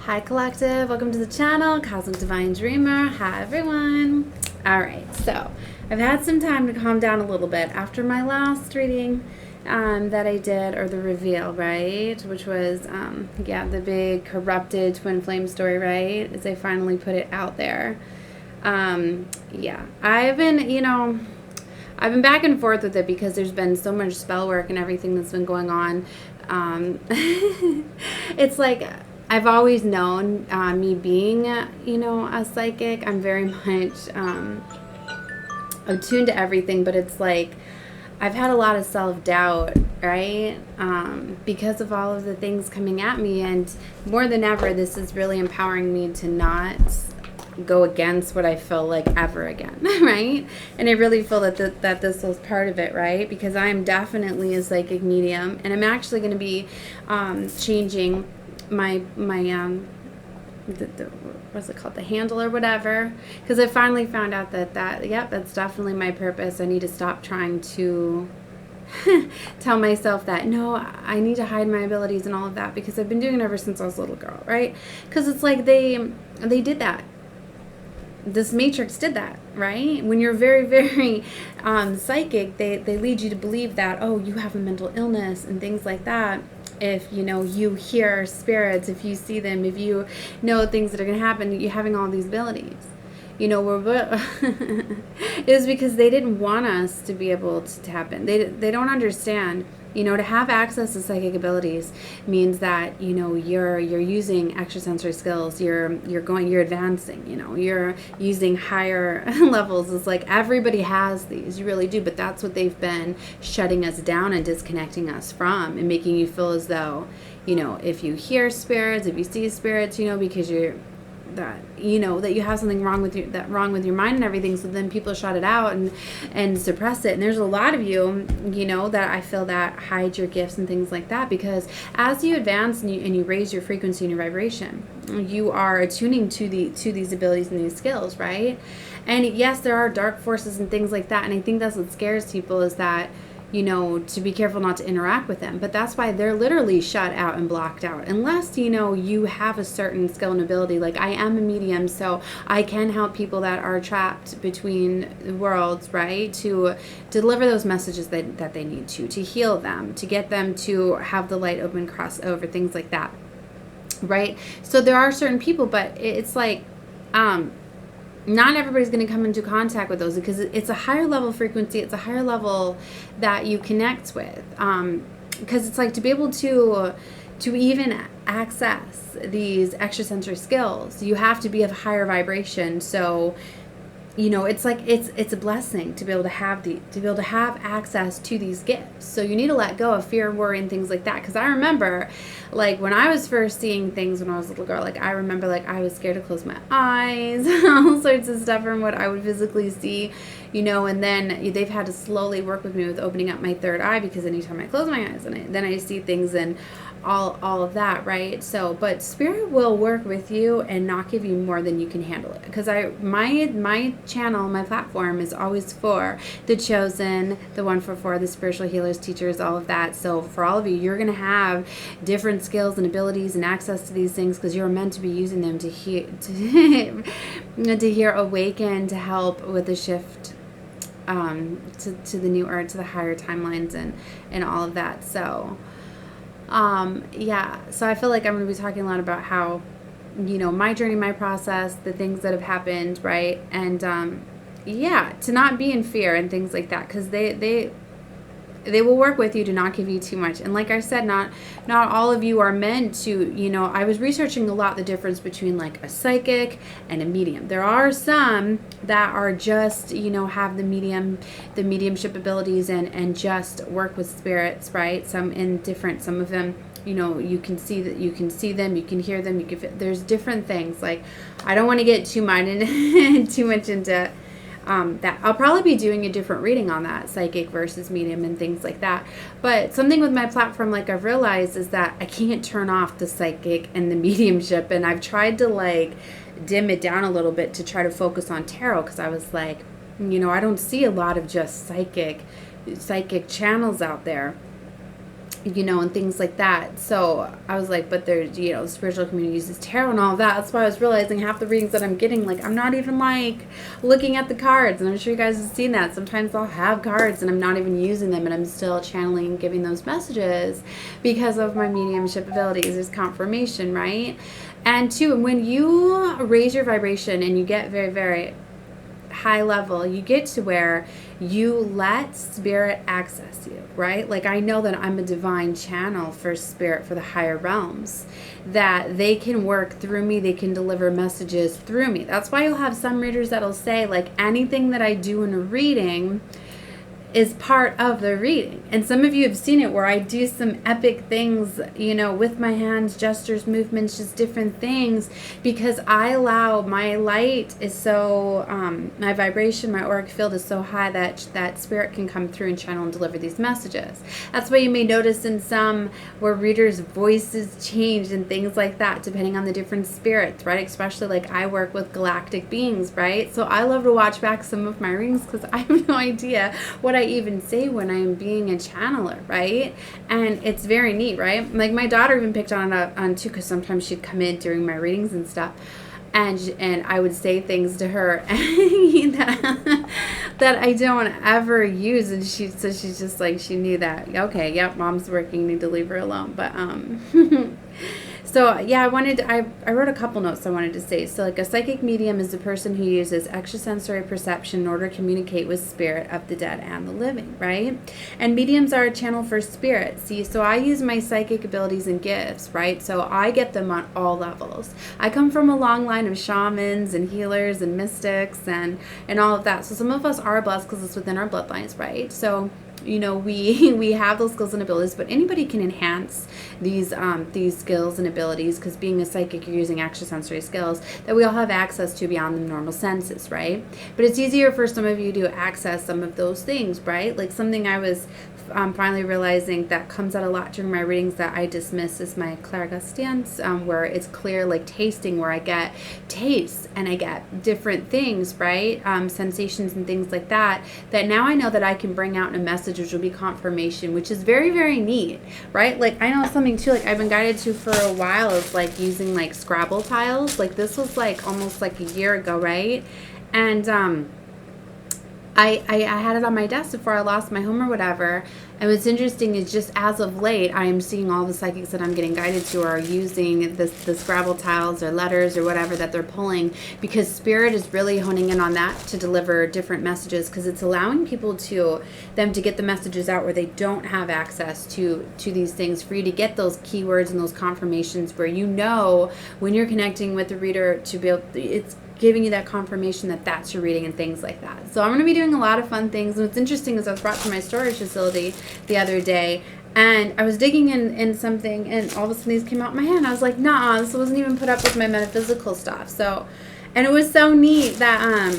Hi Collective, welcome to the channel, Cosmic Divine Dreamer. Hi everyone. Alright, so I've had some time to calm down a little bit after my last reading that I did, or the reveal, right? Which was, the big corrupted twin flame story, right? As I finally put it out there. I've been back and forth with it because there's been so much spell work and everything that's been going on. It's like, I've always known, me being, a psychic, I'm very much attuned to everything, but it's like, I've had a lot of self-doubt, right? Because of all of the things coming at me, and more than ever, this is really empowering me to not go against what I feel like ever again, right? And I really feel that that this was part of it, right? Because I am definitely a psychic medium, and I'm actually going to be changing my what's it called, the handle or whatever, because I finally found out that's definitely my purpose. I need to stop trying to tell myself that no, I need to hide my abilities and all of that, because I've been doing it ever since I was a little girl, right? Because it's like they did that. This matrix did that, right? When you're very, very psychic, they lead you to believe that, oh, you have a mental illness and things like that. If you hear spirits, if you see them, if you know things that are going to happen, you're having all these abilities. It was because they didn't want us to be able to tap in. They don't understand. To have access to psychic abilities means that you're using extrasensory skills. You're advancing. You're using higher levels. It's like everybody has these. You really do. But that's what they've been shutting us down and disconnecting us from, and making you feel as though if you hear spirits, if you see spirits, because that you have something wrong with your mind and everything, so then people shut it out and suppress it. And there's a lot of you that I feel that hide your gifts and things like that, because as you advance and you raise your frequency and your vibration, you are attuning to these abilities and these skills, right? And yes, there are dark forces and things like that, and I think that's what scares people, is that to be careful not to interact with them. But that's why they're literally shut out and blocked out. Unless, you have a certain skill and ability. Like, I am a medium, so I can help people that are trapped between worlds, right? To deliver those messages that they need to heal them, to get them to have the light open, cross over, things like that, right? So there are certain people, but it's like, not everybody's going to come into contact with those, because it's a higher level frequency. It's a higher level that you connect with. Because it's like, to be able to even access these extrasensory skills, you have to be of higher vibration. So, it's like, it's a blessing to be able to have access to these gifts. So you need to let go of fear, worry, and things like that. Because I remember, like, when I was first seeing things when I was a little girl, like, I remember, like, I was scared to close my eyes, all sorts of stuff from what I would physically see, and then they've had to slowly work with me with opening up my third eye, because anytime I close my eyes, and then I see things, and all of that, right? So, but spirit will work with you and not give you more than you can handle it. Because my channel, my platform is always for the chosen, the 144, the spiritual healers, teachers, all of that. So for all of you, you're going to have different skills and abilities and access to these things, because you're meant to be using them to hear, awaken, to help with the shift to the new earth, to the higher timelines, and all of that. So so I feel like I'm going to be talking a lot about how, my journey, my process, the things that have happened, right? And, to not be in fear and things like that, because they will work with you to not give you too much. And like I said, not all of you are meant to, I was researching a lot the difference between, like, a psychic and a medium. There are some that are just, have the mediumship abilities and just work with spirits, right? Some of them, you can see them, you can hear them, there's different things. Like, I don't want to get too much into that. I'll probably be doing a different reading on that, psychic versus medium and things like that. But something with my platform, like, I've realized, is that I can't turn off the psychic and the mediumship, and I've tried to, like, dim it down a little bit to try to focus on tarot, because I was like, I don't see a lot of just psychic channels out there. you know, and things like that. So I was like, but there's, you know, the spiritual community uses tarot and all of that. That's why I was realizing half the readings that I'm getting, like, I'm not even like looking at the cards. And I'm sure you guys have seen that. Sometimes I'll have cards and I'm not even using them, and I'm still channeling and giving those messages because of my mediumship abilities. There's confirmation, right? And two, when you raise your vibration and you get very, very high level, you get to where you let spirit access you, right? Like, I know that I'm a divine channel for spirit, for the higher realms, that they can work through me, they can deliver messages through me. That's why you'll have some readers that'll say, like, anything that I do in a reading is part of the reading. And some of you have seen it where I do some epic things, you know, with my hands, gestures, movements, just different things, because I allow, my light is so, my vibration, my auric field is so high that spirit can come through and channel and deliver these messages. That's why you may notice in some where readers' voices change and things like that, depending on the different spirits, right? Especially like I work with galactic beings, right? So I love to watch back some of my readings because I have no idea what I even say when I'm being a channeler, right? And it's very neat, right? Like, my daughter even picked on it on too, because sometimes she'd come in during my readings and stuff, and I would say things to her that I don't ever use, and she's just like, she knew that, okay, yep, mom's working, need to leave her alone. But so yeah, I wrote a couple notes I wanted to say. So, like, a psychic medium is the person who uses extrasensory perception in order to communicate with spirit of the dead and the living, right? And mediums are a channel for spirit. See, so I use my psychic abilities and gifts, right? So I get them on all levels. I come from a long line of shamans and healers and mystics and all of that. So some of us are blessed because it's within our bloodlines, right? So, you know, we have those skills and abilities, but anybody can enhance these skills and abilities, because being a psychic, you're using extrasensory skills that we all have access to beyond the normal senses, right? But it's easier for some of you to access some of those things, right? Like, something I was finally realizing that comes out a lot during my readings that I dismiss is my clairgustance, where it's clear, like tasting, where I get tastes and I get different things, right? Sensations and things like that now I know that I can bring out in a message, which will be confirmation, which is very, very neat, right? Like, I know something too, like, I've been guided to for a while is like using like Scrabble tiles. Like, this was like almost like a year ago, right? And I had it on my desk before I lost my home or whatever. And what's interesting is, just as of late, I am seeing all the psychics that I'm getting guided to are using the Scrabble tiles or letters or whatever that they're pulling, because spirit is really honing in on that to deliver different messages, because it's allowing people to get the messages out where they don't have access to these things, for you to get those keywords and those confirmations where, you know, when you're connecting with the reader, to be able, it's giving you that confirmation that that's your reading and things like that. So I'm going to be doing a lot of fun things. And what's interesting is I was brought to my storage facility the other day, and I was digging in something, and all of a sudden these came out in my hand. I was like, nah, this wasn't even put up with my metaphysical stuff. So, and it was so neat that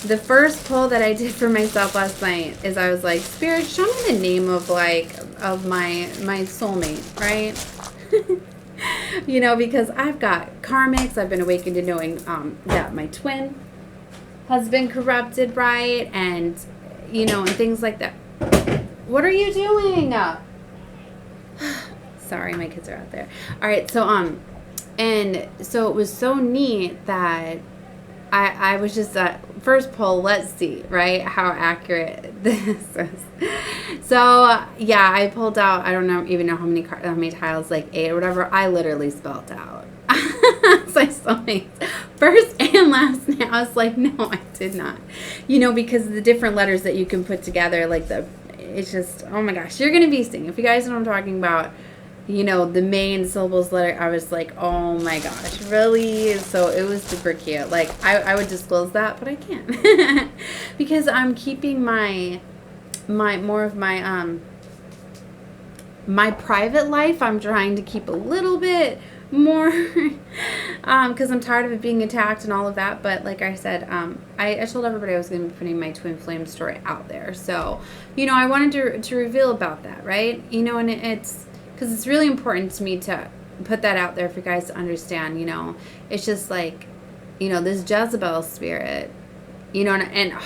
the first pull that I did for myself last night is I was like, Spirit, show me the name of my soulmate, right? You know, because I've got karmics. I've been awakened to knowing that my twin has been corrupted, right? And, you know, and things like that. What are you doing? Sorry, my kids are out there. All right, so and so it was so neat that I was just first pull, let's see, right, how accurate this is. So yeah, I pulled out, I don't even know how many tiles, like 8 or whatever. I literally spelled out. So I saw my first and last name. I was like, no, I did not. You know, because of the different letters that you can put together, like it's just, oh my gosh, you're gonna be seeing. If you guys know what I'm talking about, you know, the main syllables letter, I was like, oh my gosh, really? So it was super cute. Like, I would disclose that, but I can't. Because I'm keeping my more of my my private life, I'm trying to keep a little bit more, because I'm tired of it being attacked and all of that. But like I said, I told everybody I was going to be putting my twin flame story out there. So, you know, I wanted to reveal about that, right? You know, and it's, because it's really important to me to put that out there for you guys to understand, you know. It's just like, you know, this Jezebel spirit, you know, and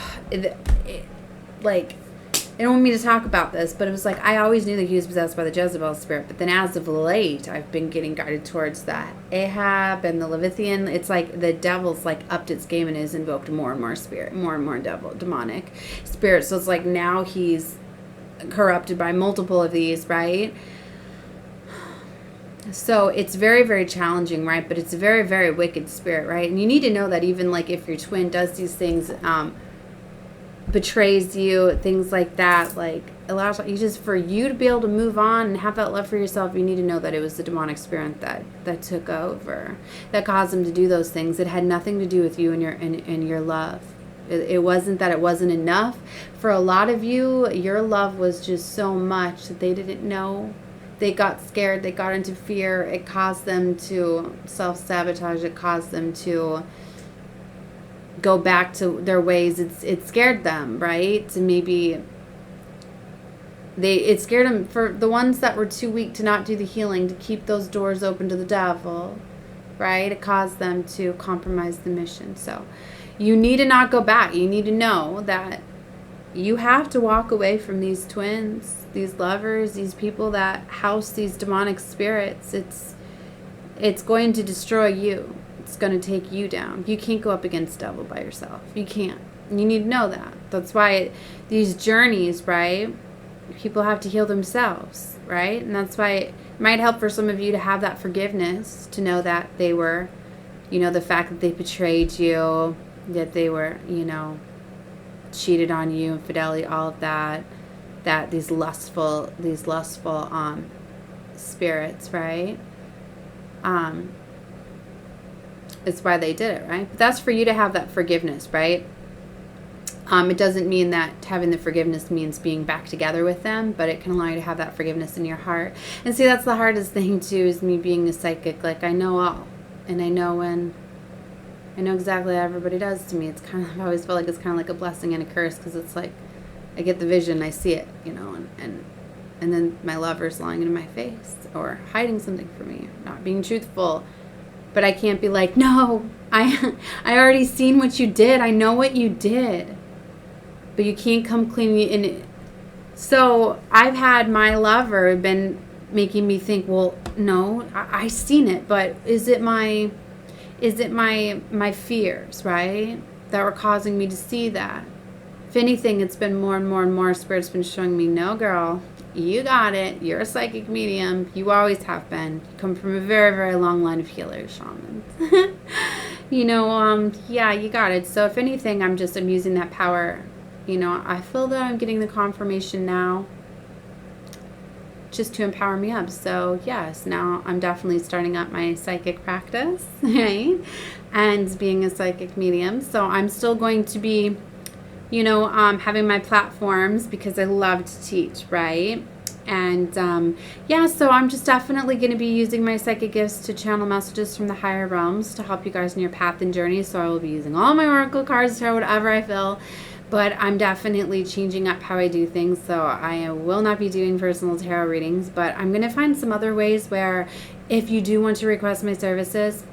like, they don't want me to talk about this, but it was like, I always knew that he was possessed by the Jezebel spirit. But then as of late, I've been getting guided towards that Ahab and the Levithian. It's like the devil's like upped its game and has invoked more and more spirit, more and more demonic spirits. So it's like now he's corrupted by multiple of these, right? So it's very, very challenging, right? But it's a very, very wicked spirit, right? And you need to know that even like if your twin does these things, betrays you, things like that, like allows you just for you to be able to move on and have that love for yourself, you need to know that it was the demonic spirit that took over, that caused them to do those things. It had nothing to do with you and your love. It wasn't that it wasn't enough. For a lot of you, your love was just so much that they didn't know. They got scared. They got into fear. It caused them to self-sabotage. It caused them to go back to their ways. It scared them, right? To maybe it scared them, for the ones that were too weak to not do the healing, to keep those doors open to the devil, right? It caused them to compromise the mission. So you need to not go back. You need to know that you have to walk away from these twins, these lovers, these people that house these demonic spirits. It's going to destroy you. It's going to take you down. You can't go up against devil by yourself. You can't. You need to know that. That's why these journeys, right? People have to heal themselves, right? And that's why it might help for some of you to have that forgiveness, to know that they were, the fact that they betrayed you, that they were, cheated on you, infidelity, all of that, that these lustful spirits, right? It's why they did it, right? But that's for you to have that forgiveness, right? It doesn't mean that having the forgiveness means being back together with them, but it can allow you to have that forgiveness in your heart. And see, that's the hardest thing too, is me being a psychic. Like, I know all, and I know exactly how everybody does to me. It's kind of, I always felt like it's kind of like a blessing and a curse, because it's like I get the vision, I see it, and then my lover's lying in my face or hiding something from me, not being truthful. But I can't be like, no, I already seen what you did. I know what you did. But you can't come clean. And so I've had my lover been making me think, well, no, I seen it. But is it my fears, right, that were causing me to see that? If anything, it's been more and more and more. Spirit's been showing me, no, girl, you got it. You're a psychic medium. You always have been. You come from a very, very long line of healers, shamans. Yeah, you got it. So if anything, I'm using that power. I feel that I'm getting the confirmation now just to empower me up. So yes, now I'm definitely starting up my psychic practice, right? And being a psychic medium. So I'm still going to be having my platforms, because I love to teach, right? And so I'm just definitely going to be using my psychic gifts to channel messages from the higher realms to help you guys in your path and journey. So I will be using all my oracle cards, tarot, whatever I feel. But I'm definitely changing up how I do things. So I will not be doing personal tarot readings, but I'm going to find some other ways where, if you do want to request my services,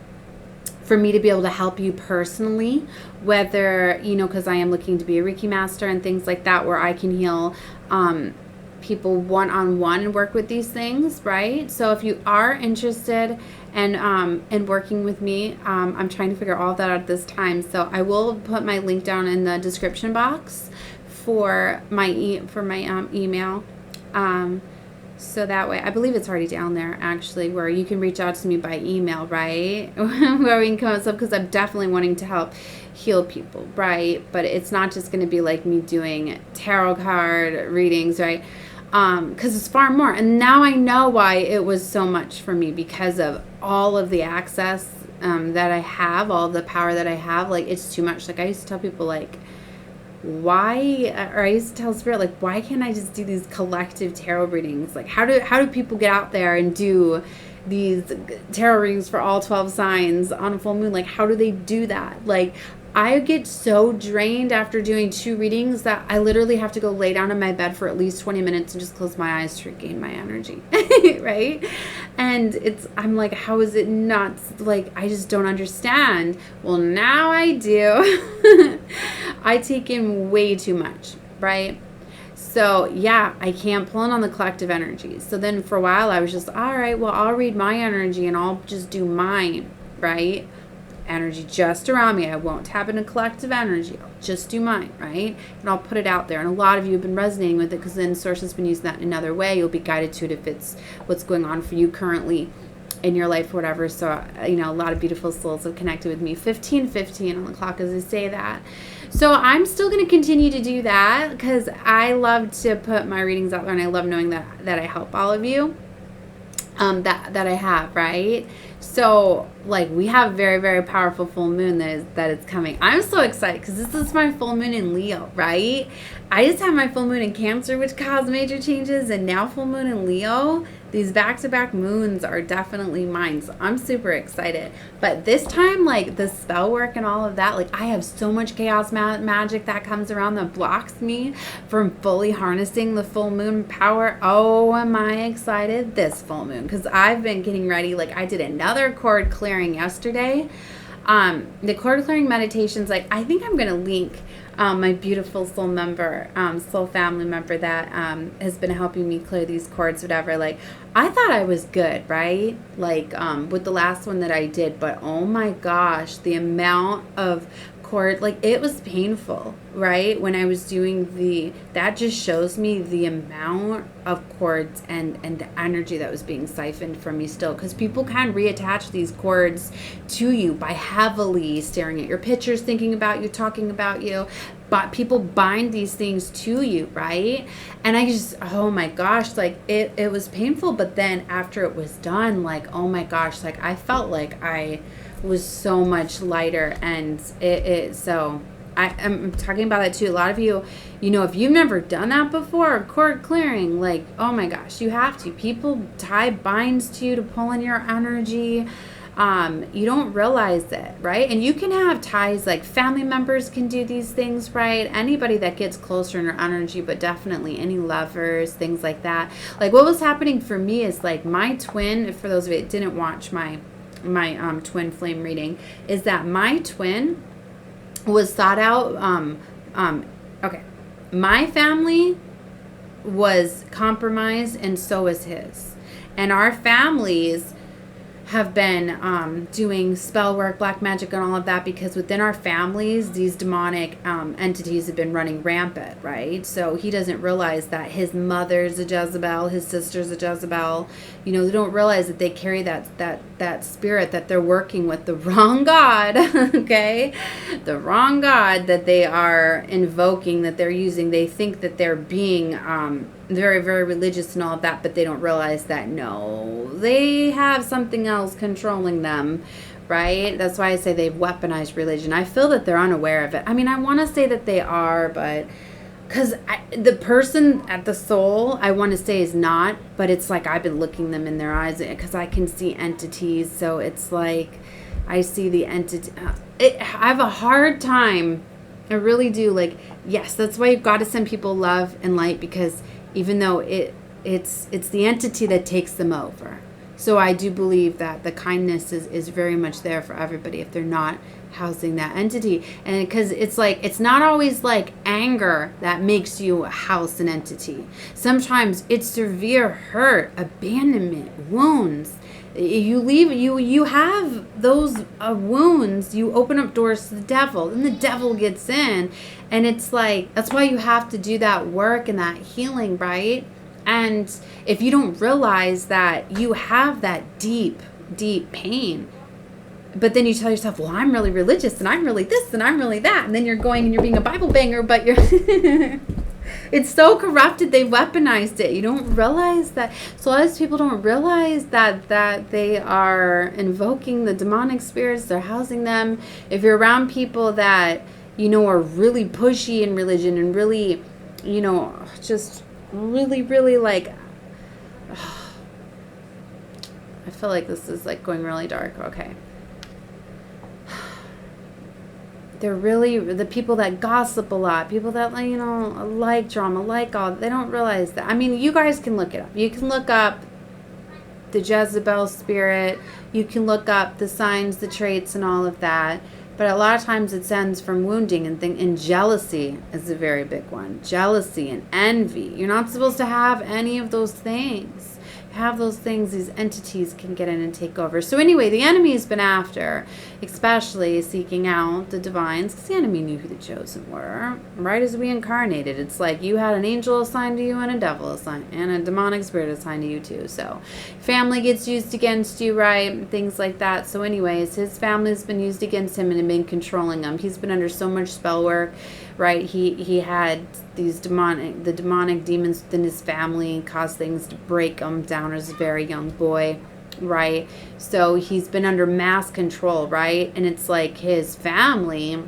for me to be able to help you personally, whether, because I am looking to be a Reiki master and things like that, where I can heal people one-on-one and work with these things, right? So if you are interested in working with me, I'm trying to figure all that out at this time. So I will put my link down in the description box for my email. So that way, I believe it's already down there, actually, where you can reach out to me by email, right? Where we can come up with stuff, because I'm definitely wanting to help heal people, right? But it's not just going to be like me doing tarot card readings, right? Because it's far more. And now I know why it was so much for me, because of all of the access that I have, all the power that I have. Like, it's too much. Like, I used to tell people, like, I used to tell Spirit, like, why can't I just do these collective tarot readings? Like, how do people get out there and do these tarot readings for all 12 signs on a full moon? Like, how do they do that? Like, I get so drained after doing 2 readings that I literally have to go lay down in my bed for at least 20 minutes and just close my eyes to regain my energy, right? And I'm like, how is it not, like, I just don't understand. Well, now I do. I take in way too much, right? So yeah, I can't pull in on the collective energies. So then for a while I was just, all right, well, I'll read my energy and I'll just do mine, right? Energy just around me. I won't tap into collective energy. I'll just do mine, right? And I'll put it out there. And a lot of you have been resonating with it because then Source has been using that in another way. You'll be guided to it if it's what's going on for you currently in your life or whatever. So, you know, a lot of beautiful souls have connected with me. 15:15 on the clock as I say that. So I'm still going to continue to do that because I love to put my readings out there, and I love knowing that I help all of you. That I have, right? So like we have a very, very powerful full moon that is coming. I'm so excited because this is my full moon in Leo, right? I just had my full moon in Cancer, which caused major changes, and now full moon in Leo. These back-to-back moons are definitely mine, so I'm super excited. But this time, like the spell work and all of that, like I have so much chaos magic that comes around that blocks me from fully harnessing the full moon power. Oh, am I excited this full moon, because I've been getting ready. Like I did another cord clearing yesterday. The cord clearing meditations, like I think I'm going to link my beautiful soul member, soul family member that has been helping me clear these cords, whatever. Like I thought I was good, right? Like with the last one that I did, but oh my gosh, the amount of cord, like it was painful, right? When I was doing that just shows me the amount of cords and the energy that was being siphoned from me still, because people can reattach these cords to you by heavily staring at your pictures, thinking about you, talking about you. But people bind these things to you, right? And I just, oh my gosh, like it was painful. But then after it was done, like, oh my gosh, like I felt like I was so much lighter. And so I'm talking about that too. A lot of you, you know, if you've never done that before, cord clearing, like, oh my gosh, you have to. People tie binds to you to pull in your energy. You don't realize it, right? And you can have ties, like family members can do these things, right? Anybody that gets closer in your energy, but definitely any lovers, things like that. Like what was happening for me is like my twin, for those of you that didn't watch my twin flame reading, is that my twin was thought out. Okay, my family was compromised and so was his, and our families have been doing spell work, black magic, and all of that, because within our families, these demonic entities have been running rampant, right? So he doesn't realize that his mother's a Jezebel, his sister's a Jezebel. You know, they don't realize that they carry that spirit, that they're working with the wrong God, okay? The wrong God that they are invoking, that they're using. They think that they're being very, very religious and all of that, but they don't realize that no, they have something else controlling them, right? That's why I say they've weaponized religion. I feel that they're unaware of it. I mean, I want to say that they are, but because the person at the soul, I want to say is not, but it's like I've been looking them in their eyes because I can see entities. So it's like I see the entity. I have a hard time. I really do. Like, yes, that's why you've got to send people love and light, because even though it's the entity that takes them over. So I do believe that the kindness is very much there for everybody if they're not housing that entity. And because it's like, it's not always like anger that makes you house an entity. Sometimes it's severe hurt, abandonment, wounds. You leave, you have those wounds, you open up doors to the devil, and the devil gets in. And it's like, that's why you have to do that work and that healing, right? And if you don't realize that you have that deep, deep pain, but then you tell yourself, well, I'm really religious and I'm really this and I'm really that. And then you're going and you're being a Bible banger, but you're, it's so corrupted. They weaponized it. You don't realize that. So a lot of people don't realize that they are invoking the demonic spirits. They're housing them. If you're around people that, you know, are really pushy in religion and really, you know, just really, really like, I feel like this is like going really dark. Okay. They're really the people that gossip a lot, people that, you know, like drama, like all, they don't realize that. I mean, you guys can look it up. You can look up the Jezebel spirit. You can look up the signs, the traits, and all of that. But a lot of times it stems from wounding and jealousy is a very big one. Jealousy and envy. You're not supposed to have any of those things. Have those things, these entities can get in and take over. So anyway, the enemy's been after, especially seeking out the divines, because the enemy knew who the chosen were. Right as we incarnated, it's like you had an angel assigned to you and a devil assigned, and a demonic spirit assigned to you too. So family gets used against you, right? Things like that. So anyways, his family's been used against him and been controlling him. He's been under so much spell work, right? He had these demonic demons within his family caused things to break him down as a very young boy, right? So he's been under mass control, right? And it's like his family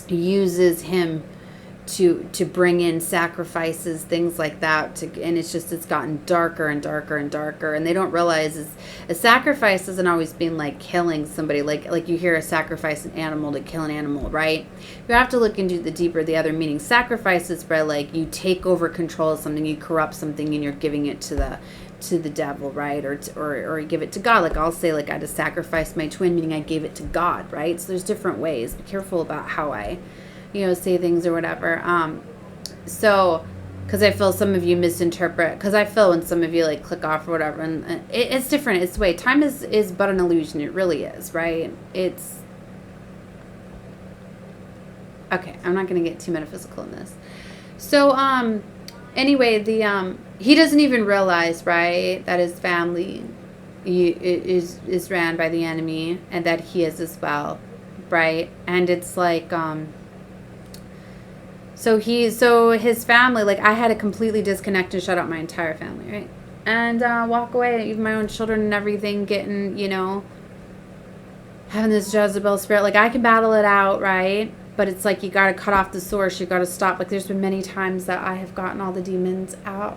uses him to bring in sacrifices, things like that, and it's gotten darker and darker and darker, and they don't realize a sacrifice doesn't always mean like killing somebody, like you hear a sacrifice an animal to kill an animal, right? You have to look into the other meaning. Sacrifice is where like you take over control of something, you corrupt something, and you're giving it to the devil, right? Or you give it to God. Like I'll say, like I had to sacrifice my twin, meaning I gave it to God, right? So there's different ways. Be careful about how I say things or whatever. So, because I feel some of you misinterpret, because I feel when some of you like click off or whatever, and it's different. It's the way time is but an illusion. It really is, right? It's okay. I'm not going to get too metaphysical in this. So, anyway, he doesn't even realize, right, that his family is ran by the enemy, and that he is as well, right? And it's like So his family, like I had to completely disconnect and shut out my entire family, right? And walk away, even my own children and everything, getting, having this Jezebel spirit. Like I can battle it out, right? But it's like you got to cut off the source. You got to stop. Like there's been many times that I have gotten all the demons out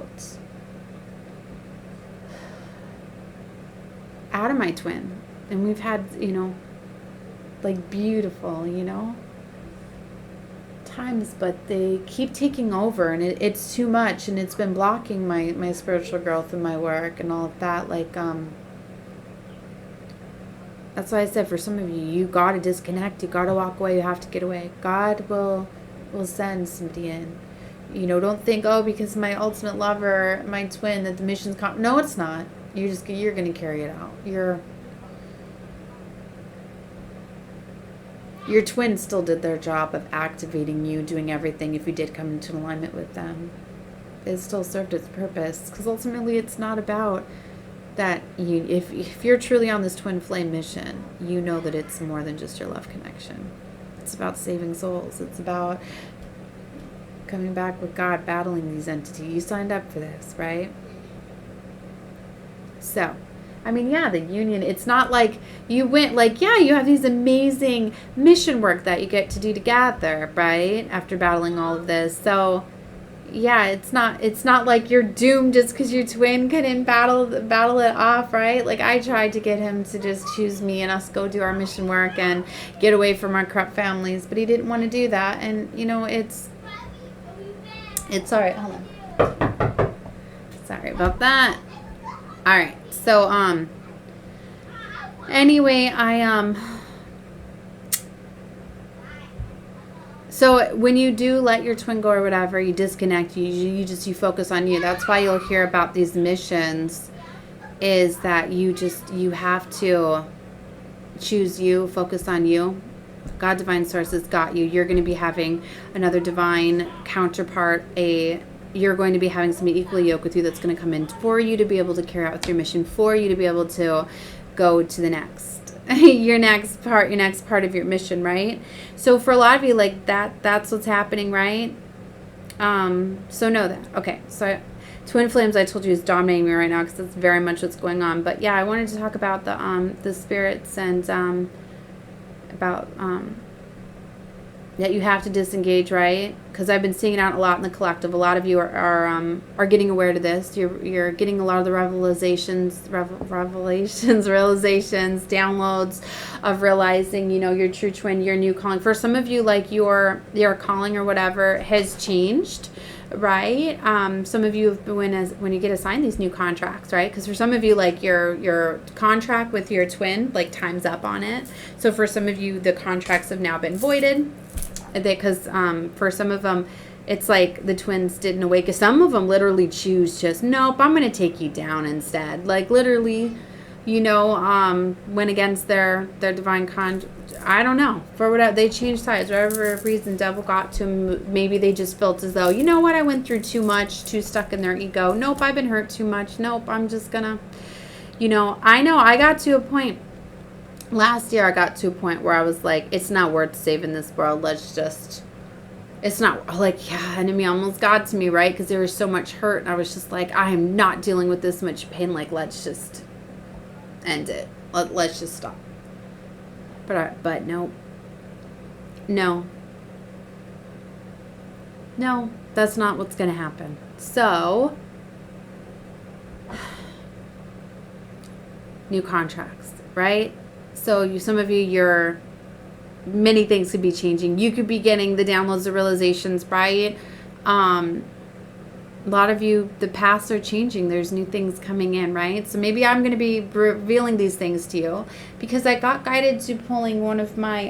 of my twin. And we've had, like beautiful, times, but they keep taking over, and it's too much, and it's been blocking my spiritual growth and my work and all of that. Like that's why I said for some of you got to disconnect, you got to walk away, you have to get away. God will send somebody in. Don't think, oh, because my ultimate lover, my twin, that the mission's no, it's not. You're gonna carry it out. Your twin still did their job of activating you, doing everything if you did come into alignment with them. It still served its purpose, because ultimately it's not about that. If you're truly on this twin flame mission, you know that it's more than just your love connection. It's about saving souls. It's about coming back with God, battling these entities. You signed up for this, right? So the union, it's not like you went, like, you have these amazing mission work that you get to do together, right? After battling all of this. So, it's not like you're doomed just because your twin couldn't battle it off, right? Like, I tried to get him to just choose me and us go do our mission work and get away from our corrupt families, but he didn't want to do that. And, it's all right. Hold on. Sorry about that. All right. So, anyway, so when you do let your twin go or whatever, you disconnect, you focus on you. That's why you'll hear about these missions, is that you have to choose you, focus on you. God, divine source has got you. You're going to be having another divine counterpart, you're going to be having somebody equally yoked with you that's going to come in for you to be able to carry out your mission, for you to be able to go to the next, your next part of your mission, right? So for a lot of you, like that's what's happening, right? So know that. Okay, so twin flames, I told you, is dominating me right now because that's very much what's going on. But I wanted to talk about the spirits and about that you have to disengage, right? Because I've been seeing it out a lot in the collective. A lot of you are getting aware to this. You're getting a lot of the realizations, downloads of realizing, your true twin, your new calling. For some of you, like your calling or whatever has changed, right? Some of you have been when you get assigned these new contracts, right? Because for some of you, like your contract with your twin, like time's up on it. So for some of you, the contracts have now been voided. Because for some of them, it's like the twins didn't awaken. Some of them literally choose just, nope, I'm going to take you down instead. Like literally, went against their divine I don't know. For whatever, they changed sides. Whatever reason devil got to them, maybe they just felt as though, you know what, I went through too much, too stuck in their ego. Nope, I've been hurt too much. Nope, I'm just going to, I know I got to a point. Last year, I got to a point where I was like, it's not worth saving this world. It's not like, yeah, enemy almost got to me, right? Because there was so much hurt. And I was just like, I am not dealing with this much pain. Like, let's just end it. Let's just stop. But no, that's not what's going to happen. So, new contracts, right? So some of you, many things could be changing. You could be getting the downloads, the realizations, right? A lot of you, the paths are changing. There's new things coming in, right? So maybe I'm going to be revealing these things to you because I got guided to pulling one of my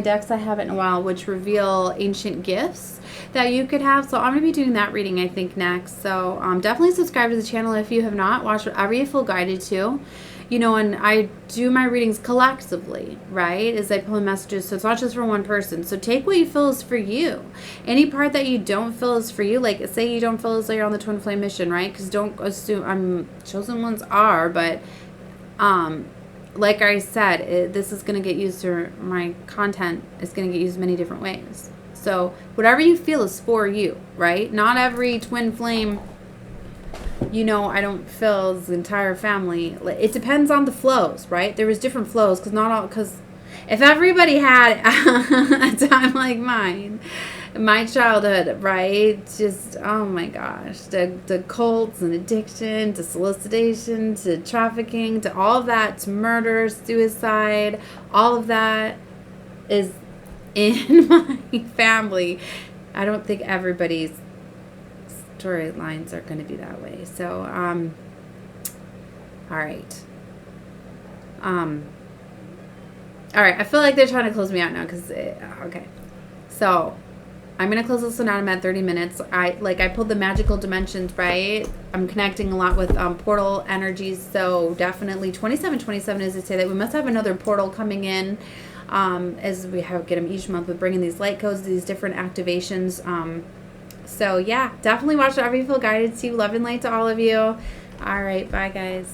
decks I haven't in a while, which reveal ancient gifts that you could have. So I'm going to be doing that reading, I think, next. So definitely subscribe to the channel if you have not. Watch whatever you feel guided to. And I do my readings collectively, right? As I pull messages, so it's not just for one person. So take what you feel is for you. Any part that you don't feel is for you, like say you don't feel as though you're on the twin flame mission, right? Because don't assume, chosen ones are, but like I said, this is going to get used, or my content is going to get used many different ways. So whatever you feel is for you, right? Not every twin flame, I don't feel the entire family. It depends on the flows, right? There was different flows because if everybody had a time like mine, my childhood, right? Just, oh my gosh, the cults and addiction, to solicitation, to trafficking, to all of that, to murder, suicide, all of that is in my family. I don't think everybody's storylines are going to be that way. So, all right. All right. I feel like they're trying to close me out now because, okay. So, I'm going to close this one out. I'm at 30 minutes. I pulled the magical dimensions, right? I'm connecting a lot with portal energies. So, definitely 2727 is to say that we must have another portal coming in as we get them each month with bringing these light codes, these different activations. So, yeah, definitely watch whatever you feel guided to. Love and light to all of you. All right. Bye, guys.